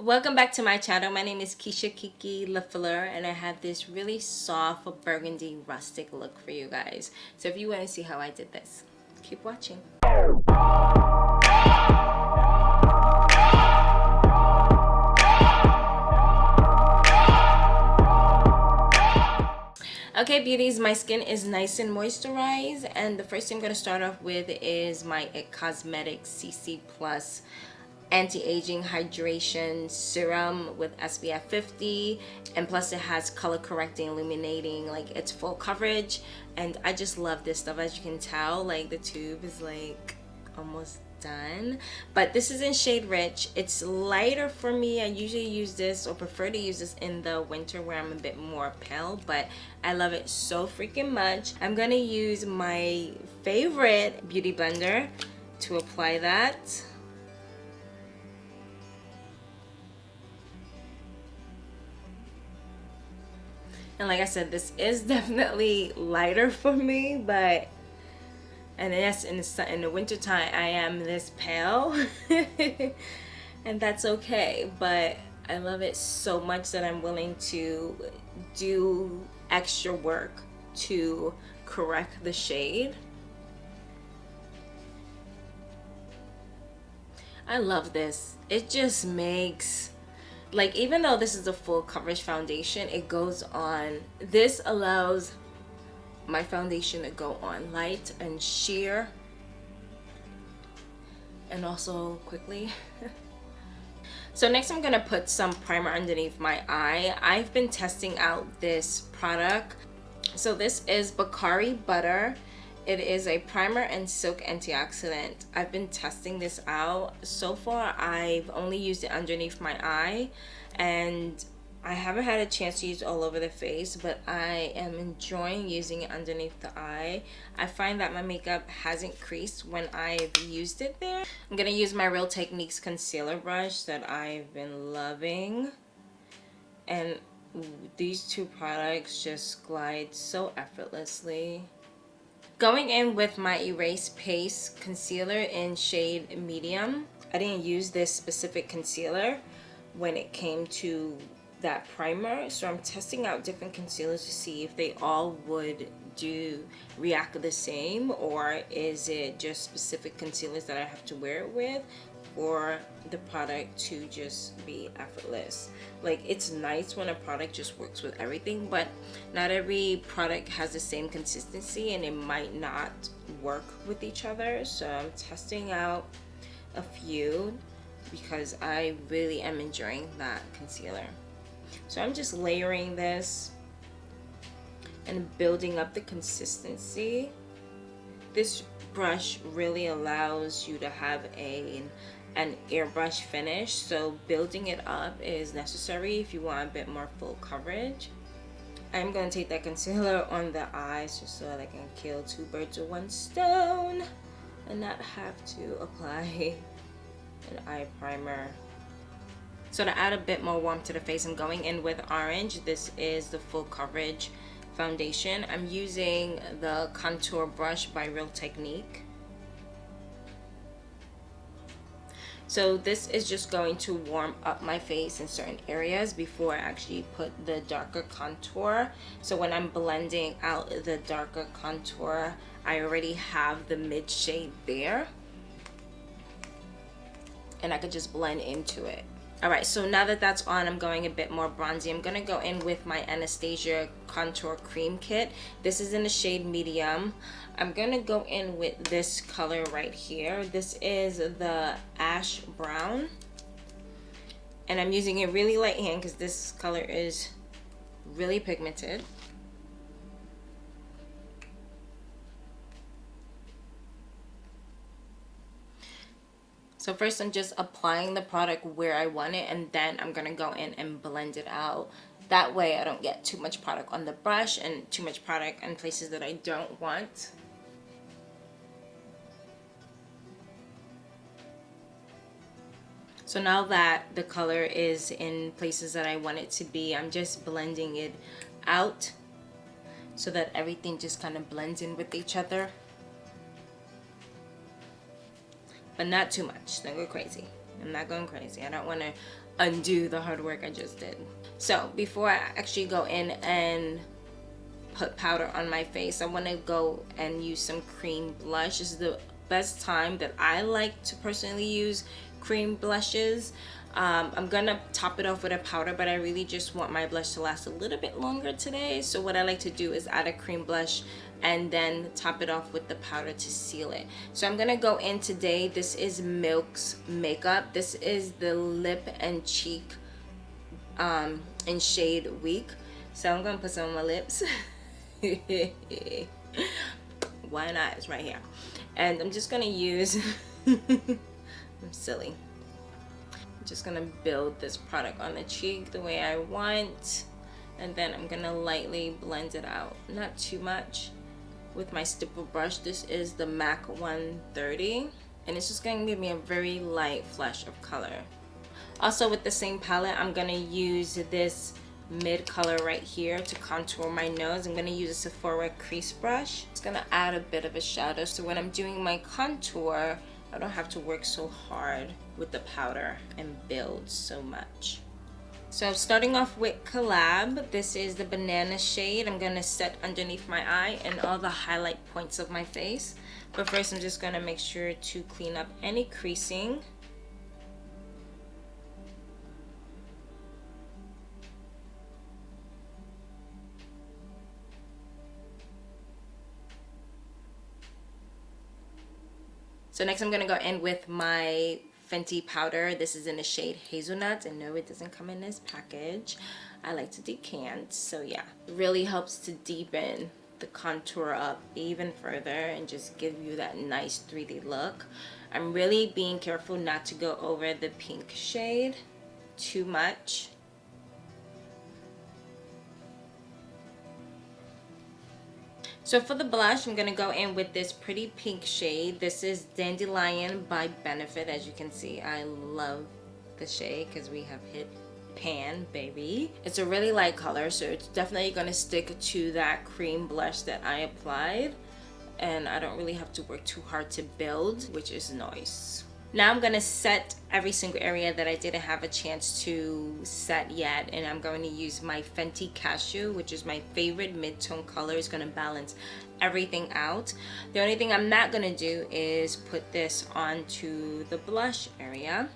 Welcome back to my channel. My name is Kiki LaFleur and I have this really soft burgundy rustic look for you guys. So if you want to see how I did this, keep watching. Okay beauties, my skin is nice and moisturized, and the first thing I'm going to start off with is my 𝗀𝗃𝘂𝘀𝑆 CC Plus anti-aging hydration serum with SPF 50, and plus it has color correcting, illuminating, like it's full coverage, and I just love this stuff. As you can tell, like the tube is like almost done, but this is in shade Rich. It's lighter for me. I usually use this or prefer to use this in the winter where I'm a bit more pale, but I love it so freaking much. I'm gonna use my favorite beauty blender to apply that. And like I said, this is definitely lighter for me, but and yes, in the winter time I am this pale and that's okay, but I love it so much that I'm willing to do extra work to correct the shade. I love this. It just makes, like, even though this is a full coverage foundation, it goes on. This allows my foundation to go on light and sheer and also quickly. So next I'm gonna put some primer underneath my eye. I've been testing out this product. So this is Bakari Butter. It is a primer and silk antioxidant. I've been testing this out. So far I've only used it underneath my eye, and I haven't had a chance to use it all over the face, but I am enjoying using it underneath the eye. I find that my makeup hasn't creased when I've used it there. I'm going to use my Real Techniques concealer brush that I've been loving. And these two products just glide so effortlessly. Going in with my Erase Paste concealer in shade Medium. I didn't use this specific concealer when it came to that primer, so I'm testing out different concealers to see if they all would react the same, or is it just specific concealers that I have to wear it with for the product to just be effortless. Like, it's nice when a product just works with everything, but not every product has the same consistency and it might not work with each other. So I'm testing out a few because I really am enjoying that concealer. So I'm just layering this and building up the consistency. This brush really allows you to have an airbrush finish, so building it up is necessary if you want a bit more full coverage. I'm going to take that concealer on the eyes just so that I can kill two birds with one stone and not have to apply an eye primer. So to add a bit more warmth to the face, I'm going in with Orange. This is the full coverage foundation. I'm using the contour brush by Real Technique. So this is just going to warm up my face in certain areas before I actually put the darker contour. So when I'm blending out the darker contour, I already have the mid shade there, and I could just blend into it. Alright, so now that that's on, I'm going a bit more bronzy. I'm going to go in with my Anastasia Contour Cream Kit. This is in the shade Medium. I'm going to go in with this color right here. This is the Ash Brown. And I'm using a really light hand because this color is really pigmented. So first I'm just applying the product where I want it, and then I'm gonna go in and blend it out. That way I don't get too much product on the brush and too much product in places that I don't want. So now that the color is in places that I want it to be, I'm just blending it out so that everything just kind of blends in with each other. But not too much. Don't go crazy. I'm not going crazy. I don't want to undo the hard work I just did. So before I actually go in and put powder on my face, I want to go and use some cream blush. This is the best time that I like to personally use cream blushes. I'm gonna top it off with a powder, but I really just want my blush to last a little bit longer today. So what I like to do is add a cream blush and then top it off with the powder to seal it. So I'm gonna go in today. This is Milk's makeup. This is the lip and cheek in shade Weak. So I'm gonna put some on my lips. Why not? It's right here. And I'm just gonna use I'm silly. I'm just gonna build this product on the cheek the way I want, and then I'm gonna lightly blend it out, not too much, with my stipple brush. This is the MAC 130, and it's just gonna give me a very light flush of color. Also with the same palette, I'm gonna use this mid color right here to contour my nose. I'm gonna use a Sephora crease brush. It's gonna add a bit of a shadow, so when I'm doing my contour, I don't have to work so hard with the powder and build so much. So starting off with Collab, this is the banana shade. I'm gonna set underneath my eye and all the highlight points of my face. But first I'm just gonna make sure to clean up any creasing. So next I'm gonna go in with my Fenty powder. This is in the shade Hazelnut, and no, it doesn't come in this package. I like to decant, so yeah. It really helps to deepen the contour up even further and just give you that nice 3D look. I'm really being careful not to go over the pink shade too much. So for the blush, I'm gonna go in with this pretty pink shade. This is Dandelion by Benefit. As you can see, I love the shade because we have hit pan, baby. It's a really light color, so it's definitely gonna stick to that cream blush that I applied. And I don't really have to work too hard to build, which is nice. Now I'm gonna set every single area that I didn't have a chance to set yet, and I'm going to use my Fenty Cashew, which is my favorite mid-tone color. It's gonna balance everything out. The only thing I'm not gonna do is put this onto the blush area.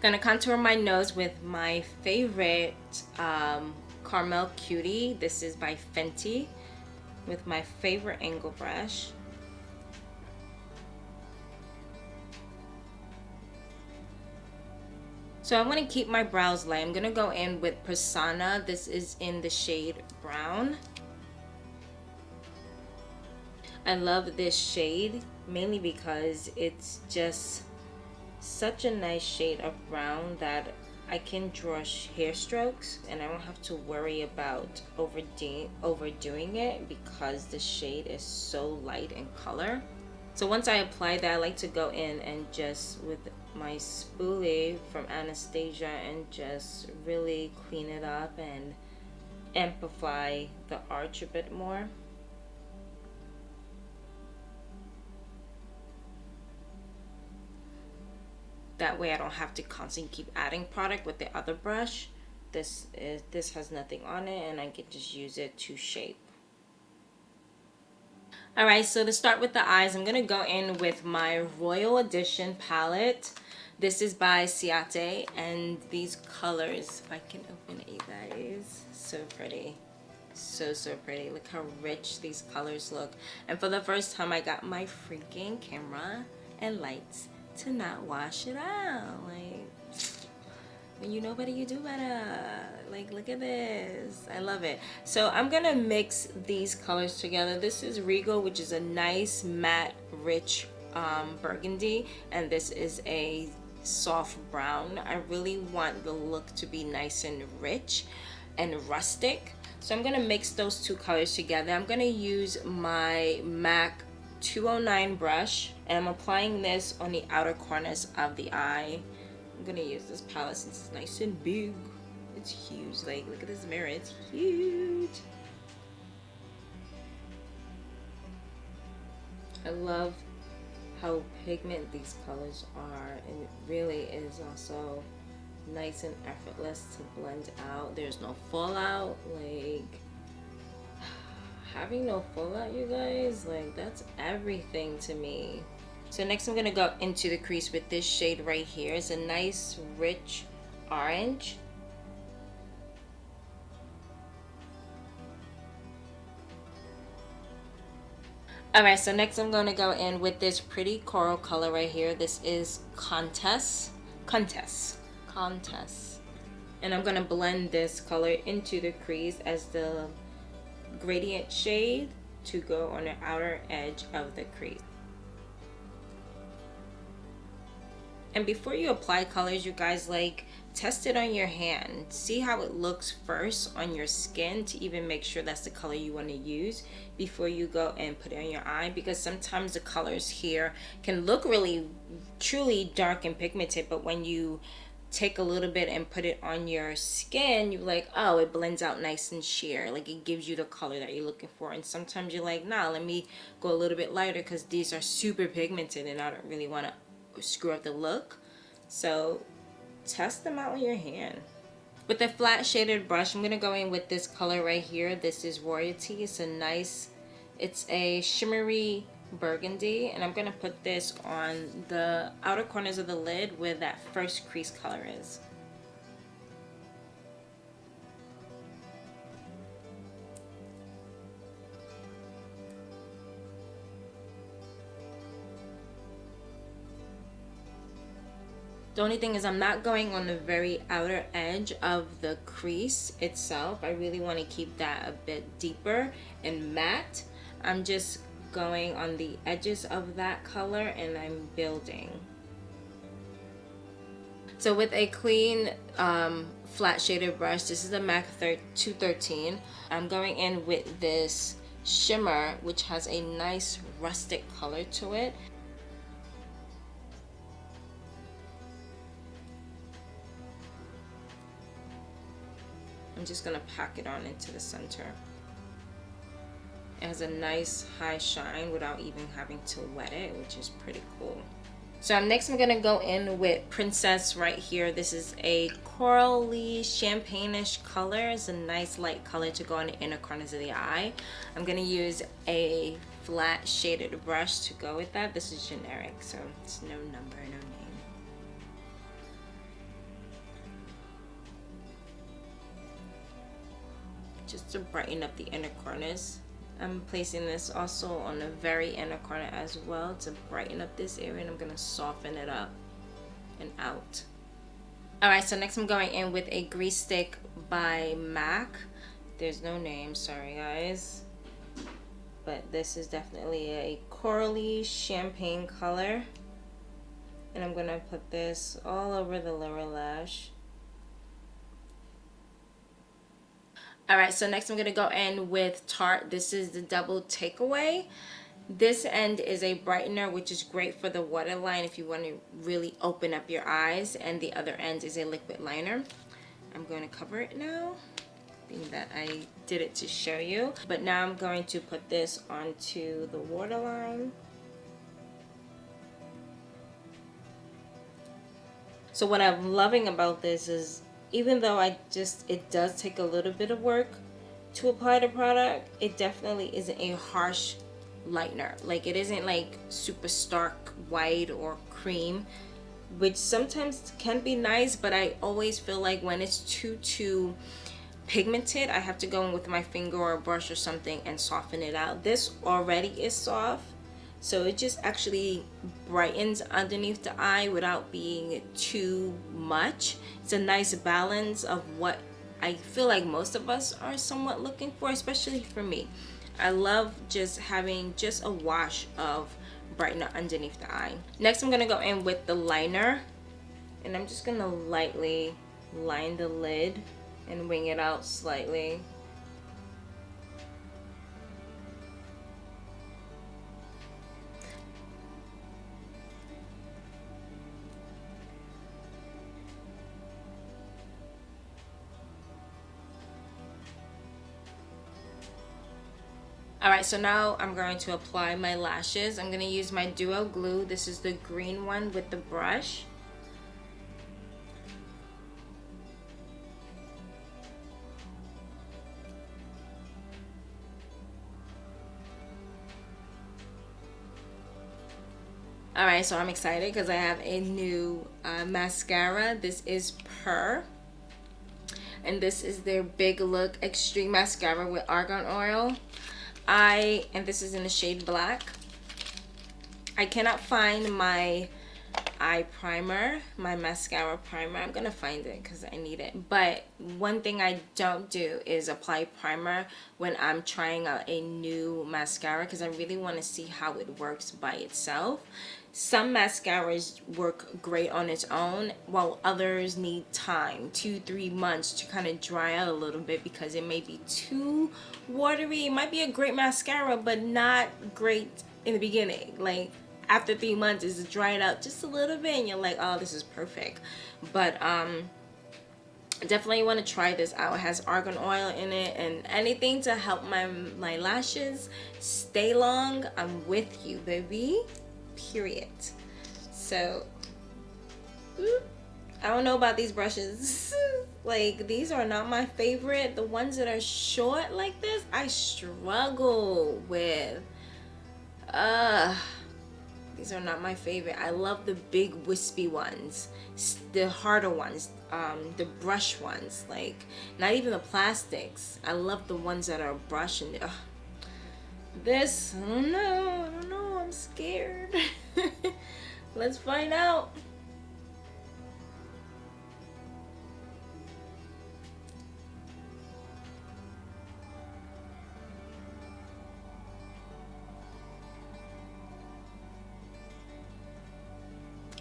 Gonna contour my nose with my favorite Caramel Cutie. This is by Fenty, with my favorite angle brush. So I want to keep my brows light. I'm gonna go in with Persona. This is in the shade Brown. I love this shade mainly because it's just such a nice shade of brown that I can draw hair strokes and I don't have to worry about overdoing it because the shade is so light in color. So once I apply that, I like to go in and just with my spoolie from Anastasia and just really clean it up and amplify the arch a bit more. That way I don't have to constantly keep adding product with the other brush. This has nothing on it and I can just use it to shape. Alright, so to start with the eyes, I'm going to go in with my Royal Edition palette. This is by 𝗀𝗃, and these colors, if I can open it, you guys, so pretty. So pretty. Look how rich these colors look. And for the first time I got my freaking camera and lights to not wash it out. Like, when you know better, you do better. Like, look at this. I love it. So I'm gonna mix these colors together. This is Regal, which is a nice matte rich burgundy, and this is a soft brown. I really want the look to be nice and rich and rustic, so I'm gonna mix those two colors together. I'm gonna use my MAC 209 brush, and I'm applying this on the outer corners of the eye. I'm gonna use this palette since it's nice and big. It's huge. Like, look at this mirror, it's huge. I love how pigment these colors are, and it really is also nice and effortless to blend out. There's no fallout. Like, having no fallout, you guys, like, that's everything to me. So next I'm gonna go into the crease with this shade right here. It's a nice rich orange. Alright, so next I'm going to go in with this pretty coral color right here. This is 𝗀𝗀𝘀𝘀𝘀. And I'm going to blend this color into the crease as the gradient shade to go on the outer edge of the crease. And before you apply colors, you guys, like, test it on your hand. See how it looks first on your skin to even make sure that's the color you want to use before you go and put it on your eye, because sometimes the colors here can look really truly dark and pigmented, but when you take a little bit and put it on your skin, you're like, oh, it blends out nice and sheer. Like, it gives you the color that you're looking for. And sometimes you're like, nah, let me go a little bit lighter because these are super pigmented and I don't really want to screw up the look. So test them out with your hand. With a flat shaded brush, I'm going to go in with this color right here. This is Royalty. It's a shimmery burgundy, and I'm going to put this on the outer corners of the lid where that first crease color is. The only thing is I'm not going on the very outer edge of the crease itself. I really want to keep that a bit deeper and matte. I'm just going on the edges of that color and I'm building. So with a clean flat shaded brush, this is the MAC 213. I'm going in with this shimmer, which has a nice rustic color to it. I'm just gonna pack it on into the center. It has a nice high shine without even having to wet it, which is pretty cool. So next I'm gonna go in with Princess right here. This is a corally champagne-ish color. It's a nice light color to go on the inner corners of the eye. I'm gonna use a flat shaded brush to go with that. This is generic, so it's no number, no name. Just to brighten up the inner corners. I'm placing this also on the very inner corner as well to brighten up this area, and I'm going to soften it up and out. Alright, so next I'm going in with a grease stick by MAC. There's no name, sorry guys. But this is definitely a corally champagne color. And I'm going to put this all over the lower lash. Alright, so next I'm going to go in with Tarte. This is the double takeaway. This end is a brightener, which is great for the waterline if you want to really open up your eyes. And the other end is a liquid liner. I'm going to cover it now, being that I did it to show you. But now I'm going to put this onto the waterline. So what I'm loving about this is, even though it does take a little bit of work to apply the product, it definitely isn't a harsh lightener. Like, it isn't like super stark white or cream, which sometimes can be nice, but I always feel like when it's too pigmented, I have to go in with my finger or a brush or something and soften it out. This already is soft, so it just actually brightens underneath the eye without being too much. It's a nice balance of what I feel like most of us are somewhat looking for, especially for me. I love just having just a wash of brightener underneath the eye. Next I'm gonna go in with the liner, and I'm just gonna lightly line the lid and wing it out slightly. Alright, so now I'm going to apply my lashes. I'm going to use my Duo Glue. This is the green one with the brush. Alright, so I'm excited because I have a new mascara. This is 𝗀𝗏. And this is their Big Look Extreme Mascara with argan oil. And this is in the shade black. I cannot find my eye primer, my mascara primer. I'm gonna find it because I need it. But one thing I don't do is apply primer when I'm trying out a new mascara because I really want to see how it works by itself. Some mascaras work great on its own, while others need time, 2-3 months, to kind of dry out a little bit because it may be too watery. It might be a great mascara, but not great in the beginning. Like after 3 months, it's dried out just a little bit, and you're like, oh, this is perfect. But definitely want to try this out. It has argan oil in it, and anything to help my lashes stay long, I'm with you, baby. Period. So I don't know about these brushes. Like, these are not my favorite. The ones that are short like this, I struggle with. These are not my favorite. I love the big wispy ones, the harder ones, the brush ones, like not even the plastics. I love the ones that are brush and this, I don't know, I'm scared. Let's find out.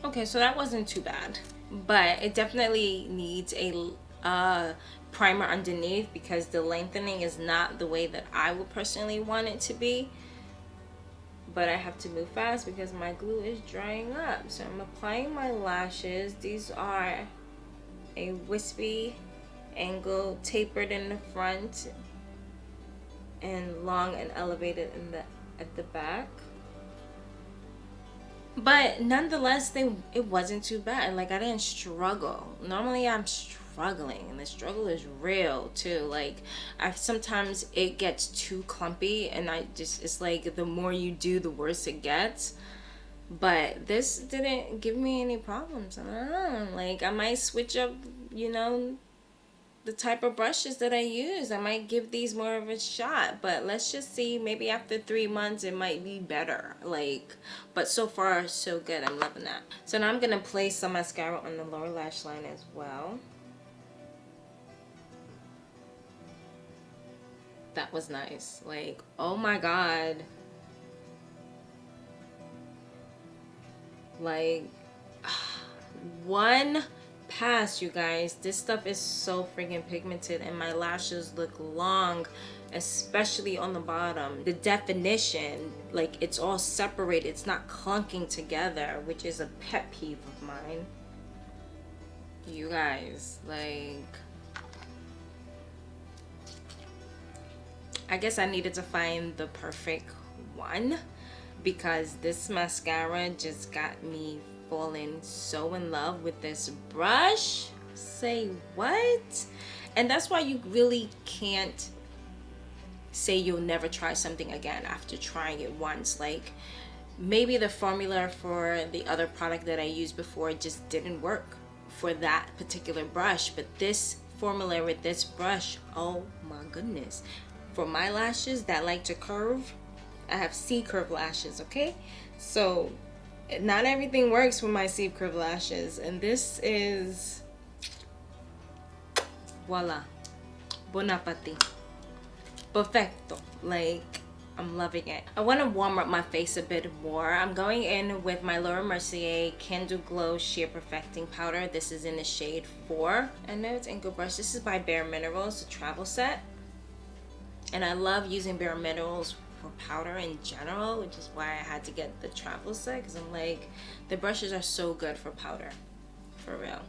Okay, so that wasn't too bad, but it definitely needs a primer underneath because the lengthening is not the way that I would personally want it to be. But I have to move fast because my glue is drying up. So I'm applying my lashes. These are a wispy angle, tapered in the front and long and elevated in at the back. But nonetheless, it wasn't too bad. Like, I didn't struggle. Normally I'm struggling, and the struggle is real too. Like, sometimes it gets too clumpy, and it's like the more you do, the worse it gets. But this didn't give me any problems. I don't know. Like, I might switch up, you know, the type of brushes that I use. I might give these more of a shot, but let's just see. Maybe after 3 months it might be better. Like, but so far so good. I'm loving that. So now I'm gonna place some mascara on the lower lash line as well. That was nice. Like, oh my god, like one pass, you guys. This stuff is so freaking pigmented, and my lashes look long, especially on the bottom. The definition, like, it's all separated, it's not clunking together, which is a pet peeve of mine, you guys. Like, I guess I needed to find the perfect one because this mascara just got me falling so in love with this brush. Say what? And that's why you really can't say you'll never try something again after trying it once. Like, maybe the formula for the other product that I used before just didn't work for that particular brush, but this formula with this brush, oh my goodness. For my lashes that like to curve, I have C-curve lashes, okay? So not everything works with my C-curve lashes, and this is voila, bon appetit, perfecto. Like, I'm loving it. I want to warm up my face a bit more. I'm going in with my Laura Mercier Candle Glow Sheer Perfecting Powder. This is in the shade 4. I know it's Ink Brush. This is by Bare Minerals, the travel set. And I love using Bare Minerals for powder in general, which is why I had to get the travel set, because I'm like, the brushes are so good for powder, for real.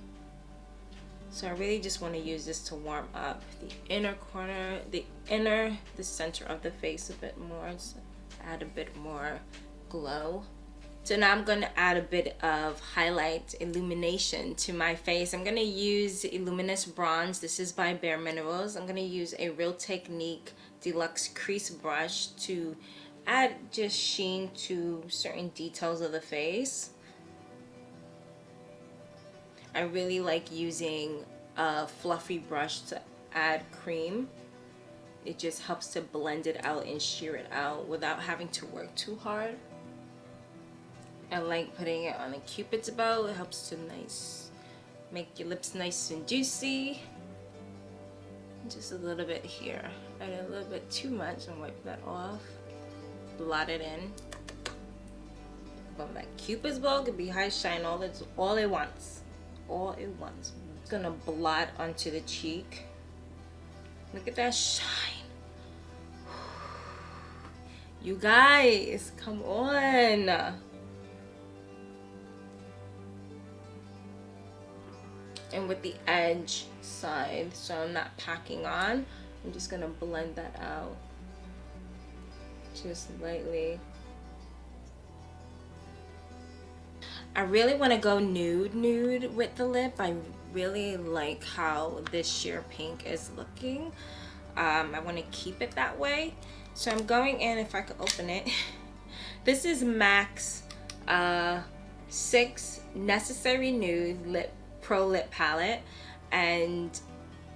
So I really just want to use this to warm up the inner corner, the center of the face a bit more, just add a bit more glow. So now I'm going to add a bit of highlight illumination to my face. I'm going to use Luminous Bronze. This is by Bare Minerals. I'm going to use a Real Technique Deluxe Crease Brush to add just sheen to certain details of the face. I really like using a fluffy brush to add cream. It just helps to blend it out and sheer it out without having to work too hard. I like putting it on a Cupid's bow. It helps to make your lips nice and juicy. Just a little bit here. I did a little bit too much and wipe that off. Blot it in. But that Cupid's bow could be high shine all it wants. All it wants. It's gonna blot onto the cheek. Look at that shine. You guys, come on. And with the edge side, so I'm not packing on, I'm just gonna blend that out just lightly. I really want to go nude with the lip. I really like how this sheer pink is looking. I want to keep it that way. So I'm going in, if I could open it. This is MAC's 6 Necessary Nude Pro Lip Palette. And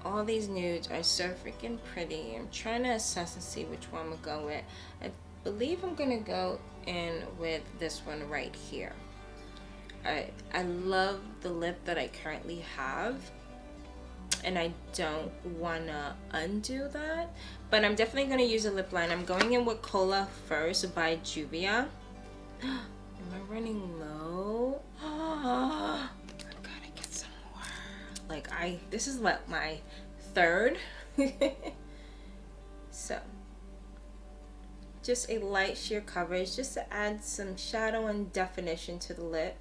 all these nudes are so freaking pretty. I'm trying to assess and see which one I'm going to go with. I believe I'm going to go in with this one right here. I love the lip that I currently have, and I don't want to undo that, but I'm definitely going to use a lip line. I'm going in with Cola First by Juvia. Am I running low? Oh, I gotta get some more. Like, this is what, my third? So, just a light sheer coverage just to add some shadow and definition to the lip.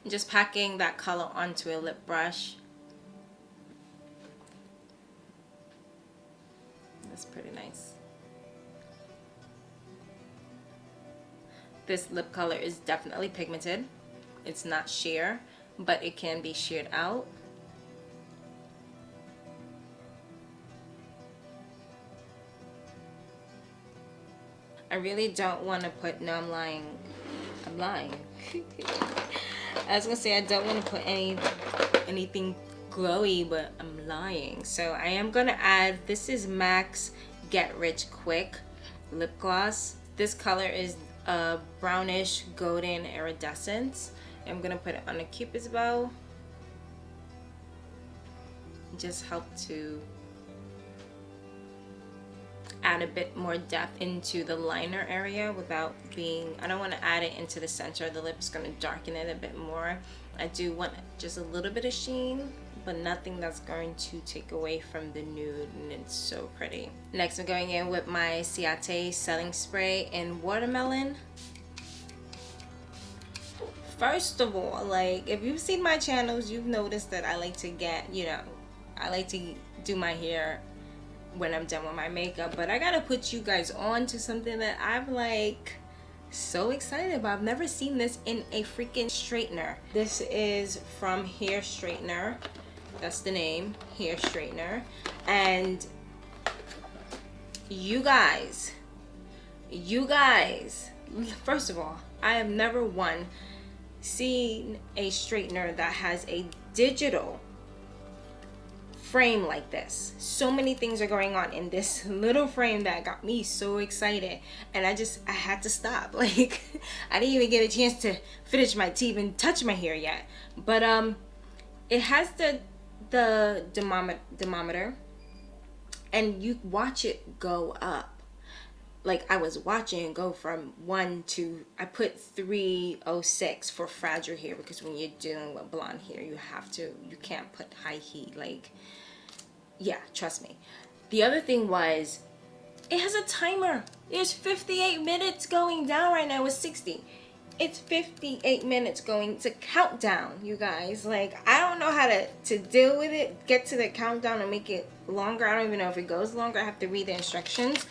Just packing that color onto a lip brush. That's pretty nice. This lip color is definitely pigmented. It's not sheer, but it can be sheared out. I really don't want to put, no, I'm lying. I was gonna say I don't want to put anything glowy, but I'm lying. So I am gonna add, this is MAC's Get Rich Quick lip gloss. This color is a brownish golden iridescence. I'm gonna put it on a Cupid's bow. Just help to add a bit more depth into the liner area without being, I don't want to add it into the center of the lip. It's going to darken it a bit more. I do want just a little bit of sheen, but nothing that's going to take away from the nude, and it's so pretty. Next, I'm going in with my cie setting spray in Watermelon. First of all, like, if you've seen my channels, you've noticed that I like to get, I like to do my hair when I'm done with my makeup, but I gotta put you guys on to something that I'm like so excited about. I've never seen this in a freaking straightener. This is from Hair Straightener. That's the name, Hair Straightener. And you guys, first of all, I have never seen a straightener that has a digital frame like this. So many things are going on in this little frame that got me so excited, and I had to stop. Like, I didn't even get a chance to finish my teeth and touch my hair yet. But it has the thermometer, and you watch it go up. Like, I was watching it go from 1 to, I put 306 for fragile hair, because when you're dealing with blonde hair, you can't put high heat. Like, yeah, trust me. The other thing was, it has a timer. There's 58 minutes going down right now. It's 60. It's 58 minutes going to countdown, you guys. Like, I don't know how to deal with it, get to the countdown and make it longer. I don't even know if it goes longer. I have to read the instructions.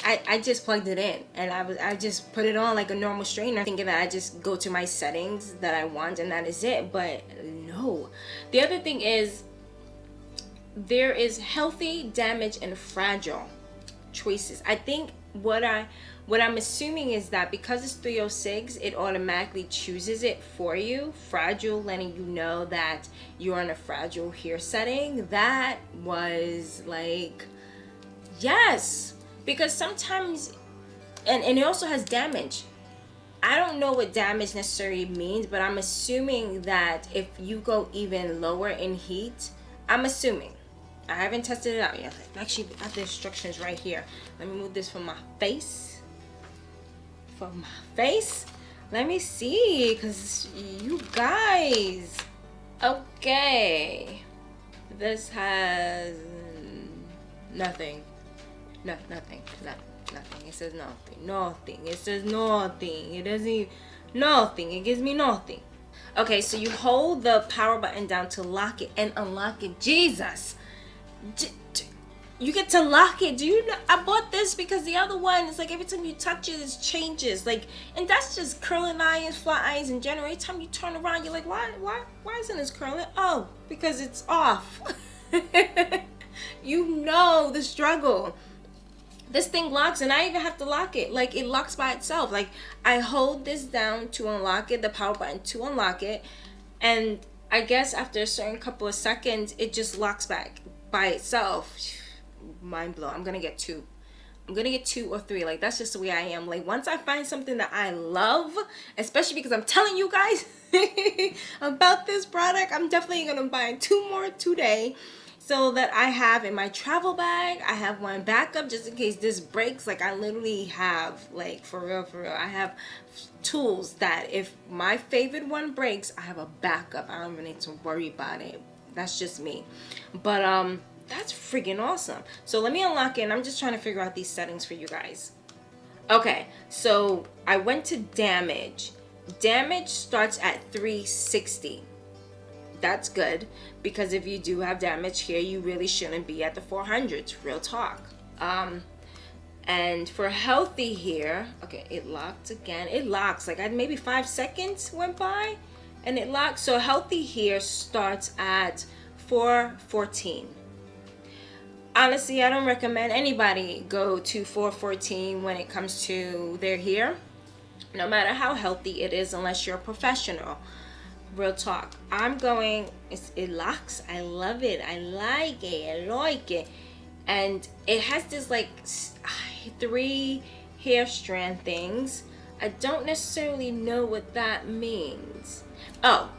I just plugged it in and I just put it on like a normal straightener, thinking that I just go to my settings that I want and that is it. But no. The other thing is, there is healthy, damaged, and fragile choices. I think what I'm assuming is that because it's 306, it automatically chooses it for you. Fragile, letting you know that you're in a fragile hair setting. That was like, yes, because sometimes, and it also has damage. I don't know what damage necessarily means, but I'm assuming that if you go even lower in heat, I'm assuming, I haven't tested it out yet. Actually, I have the instructions right here. Let me move this from my face. Let me see, because you guys. Okay. This has nothing. Nothing. It says nothing. It says nothing. It doesn't even, nothing. It gives me nothing. Okay, so you hold the power button down to lock it and unlock it. Jesus. You get to lock it. Do you know? I bought this because the other one is like every time you touch it, it changes. Like, and that's just curling irons, flat irons in general. Every time you turn around, you're like, why isn't this curling? Oh, because it's off. You know the struggle. This thing locks and I even have to lock it. Like, it locks by itself. Like, I hold this down to unlock it, the power button to unlock it, and I guess after a certain couple of seconds, it just locks back by itself. Mind blown. I'm gonna get 2 or 3. Like, that's just the way I am. Like, once I find something that I love, especially because I'm telling you guys about this product, I'm definitely gonna buy 2 more today, so that I have in my travel bag. I have one backup just in case this breaks. Like, I literally have, like, for real, I have tools that if my favorite one breaks, I have a backup. I don't even need to worry about it. That's just me. But that's freaking awesome. So let me unlock it, and I'm just trying to figure out these settings for you guys. Okay, so I went to damage. Damage starts at 360. That's good, because if you do have damage here, you really shouldn't be at the 400s. Real talk. And for healthy here, okay, it locked again. It locks like maybe 5 seconds went by, and it locked. So healthy here starts at 414. Honestly, I don't recommend anybody go to 414 when it comes to their hair, no matter how healthy it is, unless you're a professional. Real talk. I'm going, it locks. I love it. I like it. And it has this like 3 hair strand things. I don't necessarily know what that means. Oh,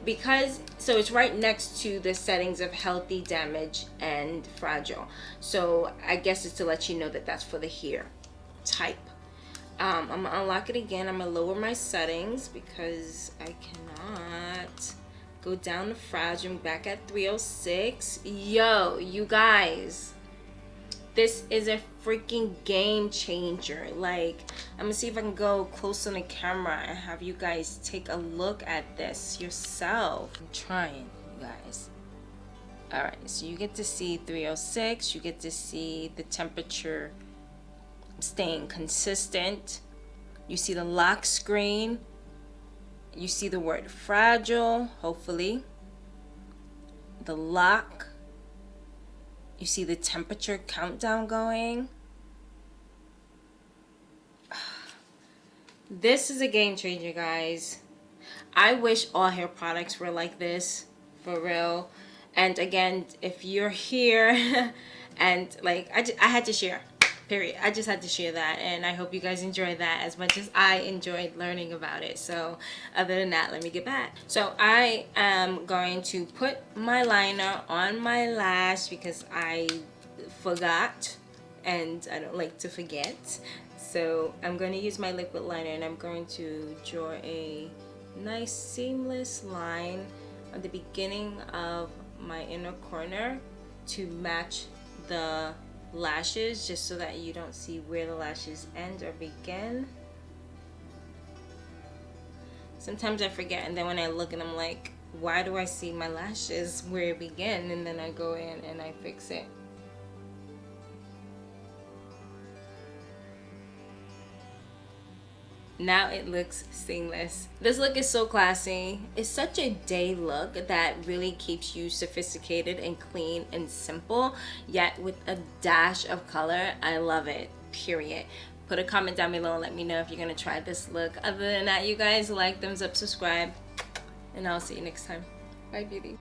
because, so it's right next to the settings of healthy, damage, and fragile. So I guess it's to let you know that that's for the hair type. I'm gonna unlock it again. I'm gonna lower my settings because I cannot go down to fragile. I'm back at 306. Yo, you guys, this is a freaking game changer. Like, I'm gonna see if I can go close on the camera and have you guys take a look at this yourself. I'm trying, you guys. All right, so you get to see 306. You get to see the temperature staying consistent. You see the lock screen. You see the word fragile, hopefully. The lock. You see the temperature countdown going. This is a game changer, guys. I wish all hair products were like this, for real. And again, if you're here and like, I had to share. Period. I just had to share that, and I hope you guys enjoyed that as much as I enjoyed learning about it. So other than that, let me get back. So I am going to put my liner on my lash because I forgot, and I don't like to forget. So I'm going to use my liquid liner, and I'm going to draw a nice seamless line at the beginning of my inner corner to match the lashes just so that you don't see where the lashes end or begin. Sometimes I forget, and then when I look and I'm like, why do I see my lashes where it begin? And then I go in and I fix it. Now it looks seamless. This look is so classy. It's such a day look that really keeps you sophisticated and clean and simple, yet with a dash of color. I love it, period. Put a comment down below and let me know if you're gonna try this look. Other than that, you guys, like, thumbs up, subscribe, and I'll see you next time. Bye, beauty.